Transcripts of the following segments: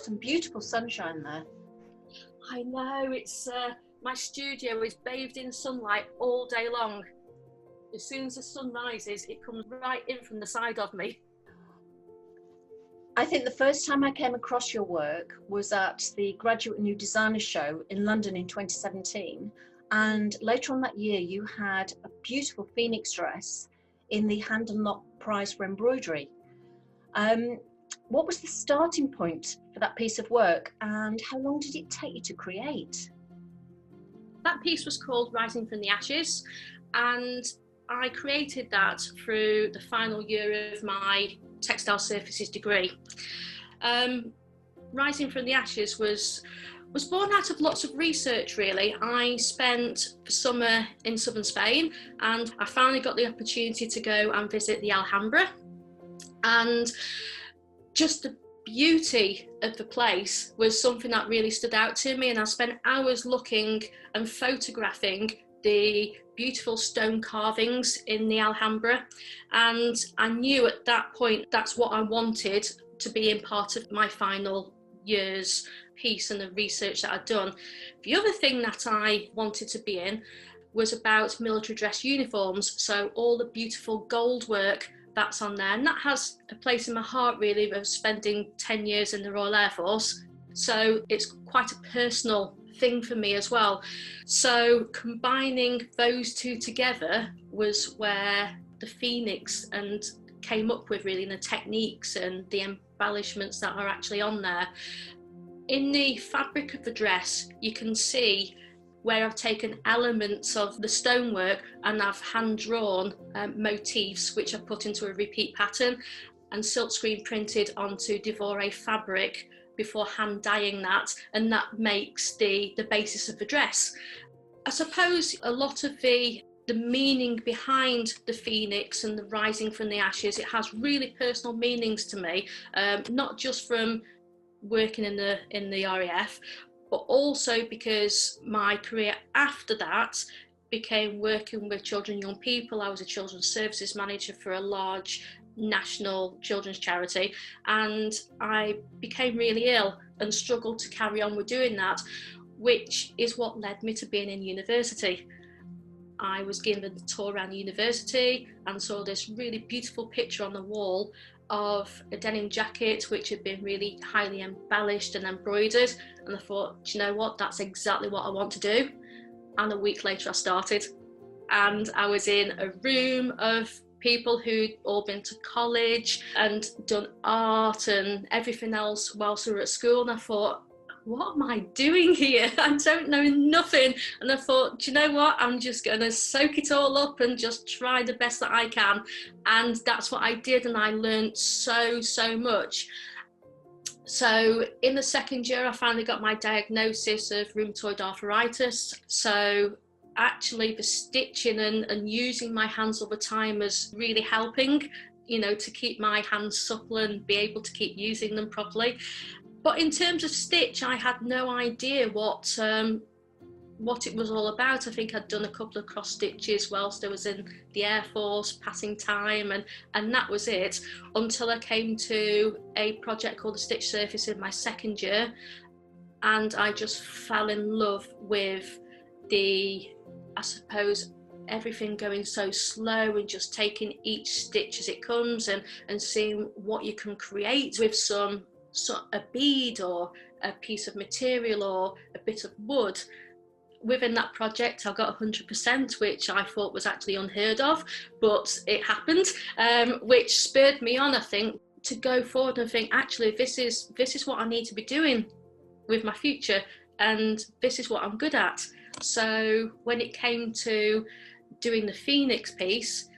some beautiful sunshine there. I know, it's my studio is bathed in sunlight all day long. As soon as the sun rises, it comes right in from the side of me. I think the first time I came across your work was at the Graduate New Designer Show in London in 2017. And later on that year, you had a beautiful phoenix dress in the hand and lock prize for embroidery. What was the starting point for that piece of work, and how long did it take you to create? That piece was called Rising from the Ashes, and I created that through the final year of my Textile Surfaces degree. Rising from the Ashes was born out of lots of research, really. I spent the summer in southern Spain, and I finally got the opportunity to go and visit the Alhambra, and just the beauty of the place was something that really stood out to me, and I spent hours looking and photographing the beautiful stone carvings in the Alhambra, and I knew at that point that's what I wanted to be in part of my final year's piece and the research that I'd done. The other thing that I wanted to be in was about military dress uniforms, so all the beautiful gold work that's on there, and that has a place in my heart really of spending 10 years in the Royal Air Force, so it's quite a personal thing for me as well. So combining those two together was where the phoenix and came up with, really, the techniques and the embellishments that are actually on there. In the fabric of the dress, you can see where I've taken elements of the stonework and I've hand drawn motifs which I've put into a repeat pattern and silkscreen printed onto Defiant fabric before hand dyeing that, and that makes the basis of the dress. I suppose a lot of the meaning behind the phoenix and the rising from the ashes, it has really personal meanings to me, not just from working in the RAF, but also because my career after that became working with children and young people. I was a children's services manager for a large national children's charity, and I became really ill and struggled to carry on with doing that, which is what led me to being in university. I was given a tour around the university and saw this really beautiful picture on the wall of a denim jacket which had been really highly embellished and embroidered, and I thought, do you know what, that's exactly what I want to do. And a week later I started, and I was in a room of people who'd all been to college and done art and everything else whilst we were at school, and I thought, what am I doing here? I don't know nothing. And I thought, do you know what, I'm just going to soak it all up and just try the best that I can. And that's what I did, and I learned so much. So in the second year I finally got my diagnosis of rheumatoid arthritis, so actually the stitching and using my hands all the time is really helping, you know, to keep my hands supple and be able to keep using them properly. But in terms of stitch, I had no idea what it was all about. I think I'd done a couple of cross stitches whilst I was in the Air Force, passing time, and that was it, until I came to a project called the Stitch Surface in my second year, and I just fell in love with I suppose, everything going so slow and just taking each stitch as it comes and seeing what you can create with a bead or a piece of material or a bit of wood. Within that project I got 100%, which I thought was actually unheard of, but it happened, which spurred me on, I think, to go forward and think, actually this is what I need to be doing with my future, and this is what I'm good at. So when it came to doing the Phoenix piece,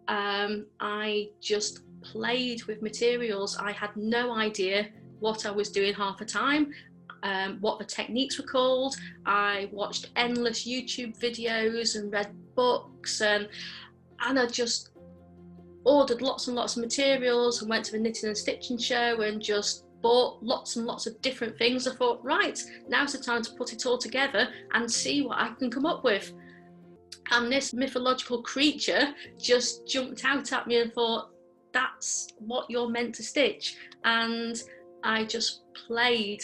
I just played with materials. I had no idea what I was doing half the time, what the techniques were called. I watched endless YouTube videos and read books, and I just ordered lots and lots of materials and went to the knitting and stitching show and just bought lots and lots of different things. I thought, right, now's the time to put it all together and see what I can come up with. And this mythological creature just jumped out at me and thought, that's what you're meant to stitch. And I just played.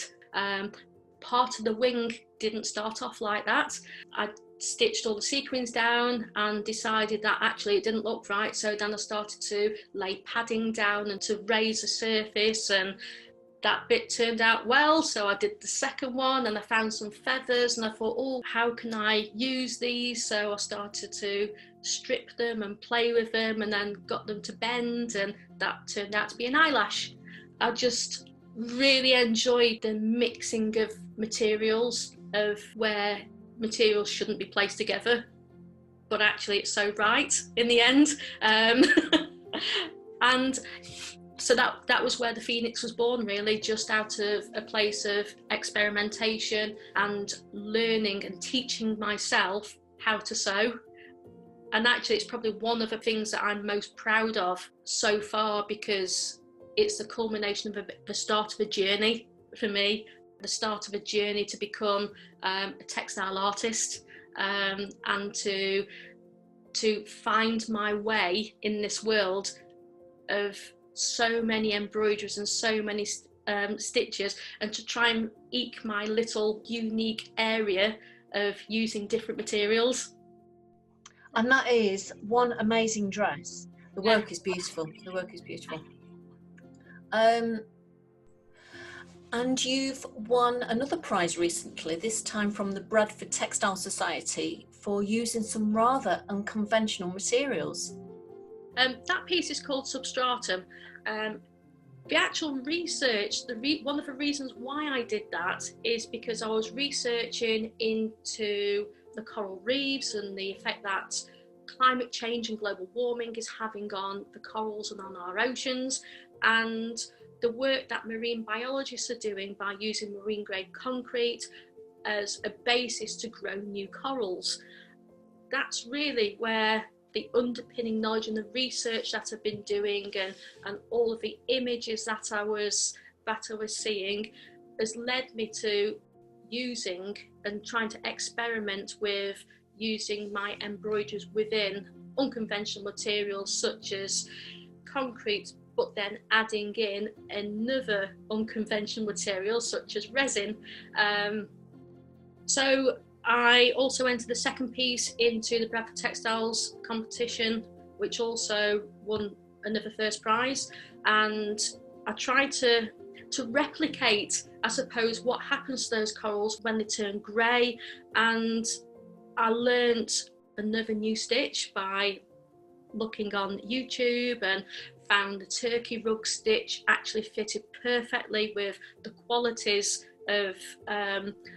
Part of the wing didn't start off like that. I stitched all the sequins down and decided that actually it didn't look right, so then I started to lay padding down and to raise the surface, and that bit turned out well, so I did the second one and I found some feathers and I thought, oh, how can I use these? So I started to strip them and play with them and then got them to bend, and that turned out to be an eyelash. I just really enjoyed the mixing of materials, of where materials shouldn't be placed together, but actually it's so right in the end. And so that was where the Phoenix was born, really, just out of a place of experimentation and learning and teaching myself how to sew. And actually it's probably one of the things that I'm most proud of so far, because it's the culmination of the start of a journey for me, the start of a journey to become a textile artist, and to find my way in this world of so many embroiderers and so many stitches, and to try and eke my little unique area of using different materials. And that is one amazing dress. The work is beautiful. The work is beautiful. And you've won another prize recently, this time from the Bradford Textile Society, for using some rather unconventional materials. That piece is called Substratum. The actual research, one of the reasons why I did that is because I was researching into the coral reefs and the effect that climate change and global warming is having on the corals and on our oceans, and the work that marine biologists are doing by using marine grade concrete as a basis to grow new corals. That's really where the underpinning knowledge and the research that I've been doing, and all of the images that I was seeing has led me to using and trying to experiment with using my embroideries within unconventional materials such as concrete, but then adding in another unconventional material such as resin. So I also entered the second piece into the Bradford Textiles competition, which also won another first prize. And I tried to replicate, I suppose, what happens to those corals when they turn grey. And I learnt another new stitch by looking on YouTube, and found the turkey rug stitch actually fitted perfectly with the qualities of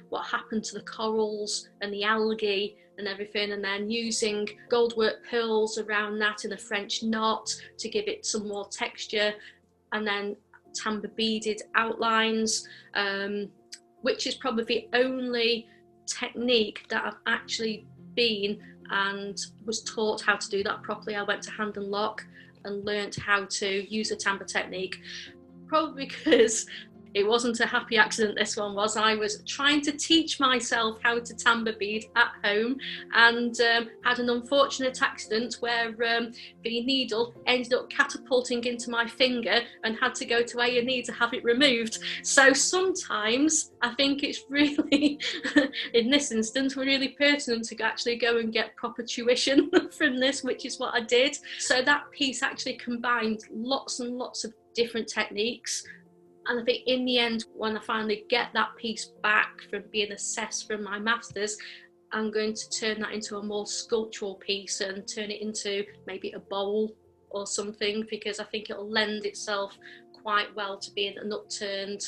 what happened to the corals and the algae and everything, and then using goldwork pearls around that in a French knot to give it some more texture, and then tambour beaded outlines, which is probably the only technique that I've actually been and was taught how to do that properly. I went to Hand and Lock and learnt how to use a tambour technique, probably because it wasn't a happy accident, this one was. I was trying to teach myself how to tambour bead at home, and had an unfortunate accident where the needle ended up catapulting into my finger and had to go to A&E to have it removed. So sometimes I think it's really, in this instance, really pertinent to actually go and get proper tuition from this, which is what I did. So that piece actually combined lots and lots of different techniques. And I think in the end, when I finally get that piece back from being assessed from my masters, I'm going to turn that into a more sculptural piece and turn it into maybe a bowl or something, because I think it'll lend itself quite well to being an upturned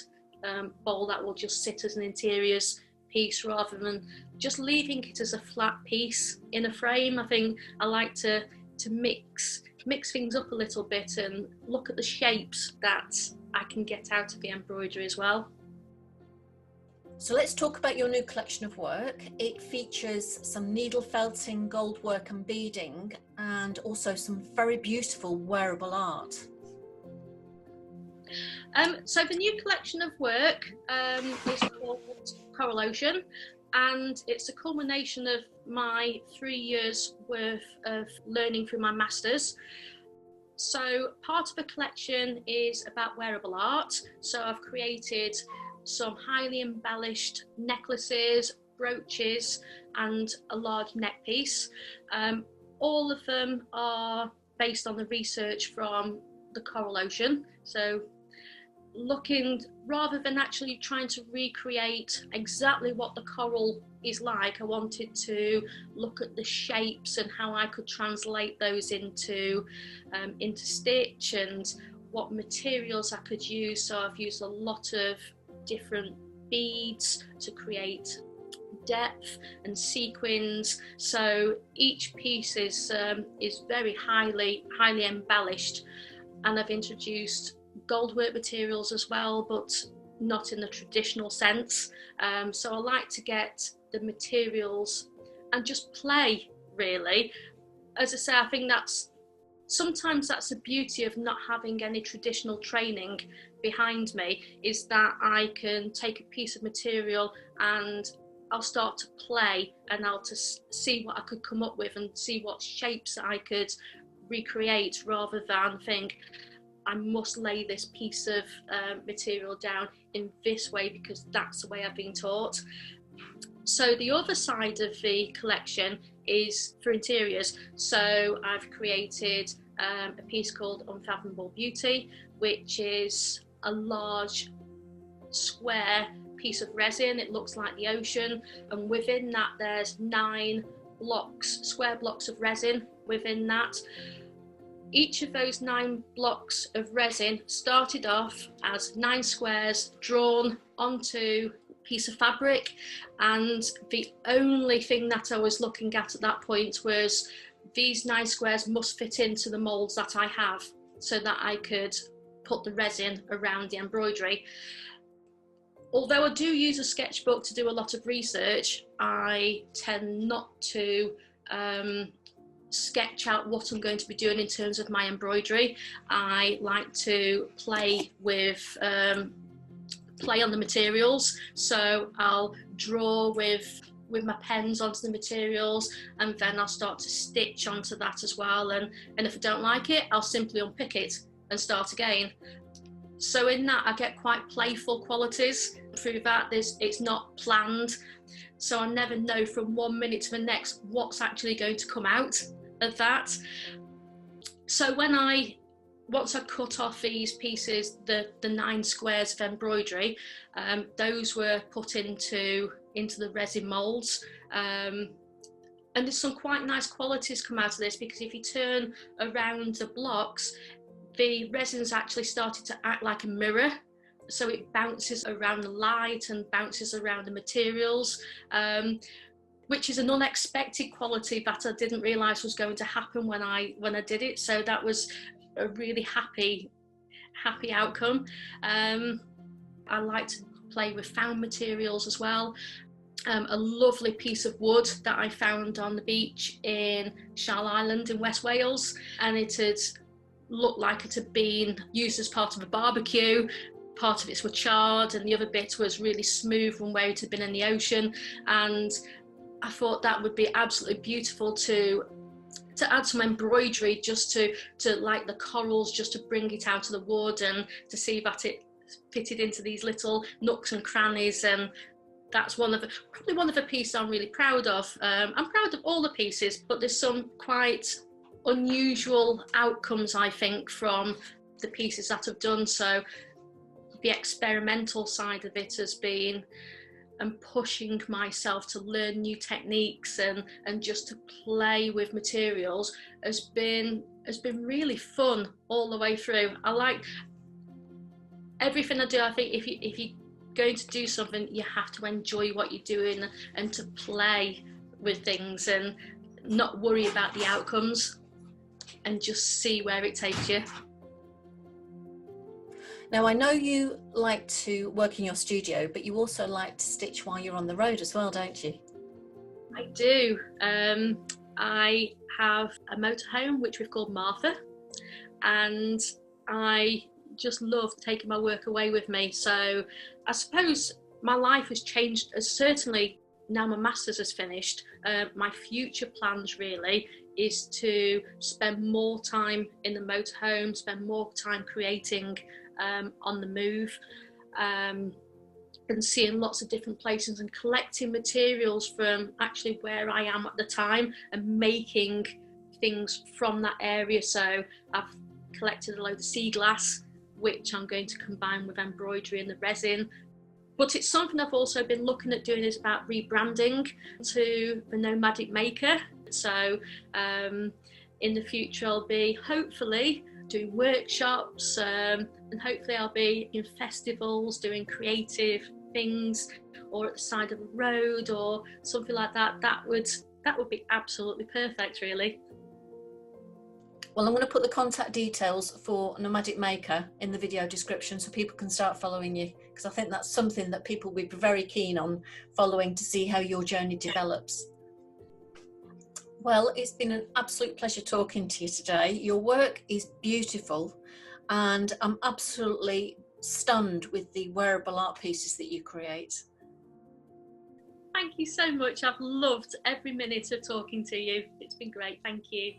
bowl that will just sit as an interiors piece rather than just leaving it as a flat piece in a frame. I think I like to mix things up a little bit and look at the shapes that I can get out of the embroidery as well. So let's talk about your new collection of work. It features some needle felting, gold work and beading, and also some very beautiful wearable art. So the new collection of work is called Coral Ocean, and it's a culmination of my 3 years worth of learning through my masters. So part of the collection is about wearable art. So I've created some highly embellished necklaces, brooches, and a large neck piece. All of them are based on the research from the Coral Ocean. So looking, rather than actually trying to recreate exactly what the coral is like, I wanted to look at the shapes and how I could translate those into stitch, and what materials I could use. So I've used a lot of different beads to create depth and sequins. So each piece is very highly embellished, and I've introduced goldwork materials as well, but not in the traditional sense. So I like to get the materials and just play, really. As I say, I think sometimes that's the beauty of not having any traditional training behind me, is that I can take a piece of material and I'll start to play, and I'll just see what I could come up with and see what shapes I could recreate, rather than think I must lay this piece of material down in this way because that's the way I've been taught. So the other side of the collection is for interiors. So I've created a piece called Unfathomable Beauty, which is a large square piece of resin. It looks like the ocean, and within that there's 9 square blocks of resin within that. Each of those 9 blocks of resin started off as 9 squares drawn onto a piece of fabric, and the only thing that I was looking at that point was these 9 squares must fit into the moulds that I have, so that I could put the resin around the embroidery. Although I do use a sketchbook to do a lot of research, I tend not to sketch out what I'm going to be doing in terms of my embroidery. I like to play on the materials, so I'll draw with my pens onto the materials, and then I'll start to stitch onto that as well, and if I don't like it, I'll simply unpick it and start again. So in that I get quite playful qualities through that. It's not planned, so I never know from one minute to the next what's actually going to come out of that. So once I cut off these pieces, the 9 squares of embroidery, those were put into the resin moulds, and there's some quite nice qualities come out of this, because if you turn around the blocks, the resin's actually started to act like a mirror, so it bounces around the light and bounces around the materials, which is an unexpected quality that I didn't realise was going to happen when I did it. So that was a really happy outcome. I like to play with found materials as well. A lovely piece of wood that I found on the beach in Shall Island in West Wales, and it had looked like it had been used as part of a barbecue. Part of it was charred and the other bit was really smooth from where it had been in the ocean, and I thought that would be absolutely beautiful to add some embroidery, just to like the corals, just to bring it out of the wood and to see that it fitted into these little nooks and crannies. And that's probably one of the pieces I'm really proud of. I'm proud of all the pieces, but there's some quite unusual outcomes, I think, from the pieces that I've done. So the experimental side of it has been pushing myself to learn new techniques and just to play with materials has been really fun all the way through. I like everything I do. I think if you're going to do something, you have to enjoy what you're doing and to play with things and not worry about the outcomes and just see where it takes you. Now, I know you like to work in your studio, but you also like to stitch while you're on the road as well, don't you? I do. I have a motorhome which we've called Martha, and I just love taking my work away with me. So I suppose my life has changed, has certainly now my master's is finished, my future plans really is to spend more time in the motorhome, spend more time creating on the move, and seeing lots of different places and collecting materials from actually where I am at the time and making things from that area. So I've collected a load of sea glass, which I'm going to combine with embroidery and the resin. But it's something I've also been looking at doing, is about rebranding to the Nomadic Maker. So in the future I'll be hopefully doing workshops, and hopefully I'll be in festivals doing creative things, or at the side of a road or something like that. That would be absolutely perfect, really. Well, I'm going to put the contact details for Nomadic Maker in the video description so people can start following you, because I think that's something that people will be very keen on following to see how your journey develops. Well, it's been an absolute pleasure talking to you today. Your work is beautiful, and I'm absolutely stunned with the wearable art pieces that you create. Thank you so much. I've loved every minute of talking to you. It's been great. Thank you.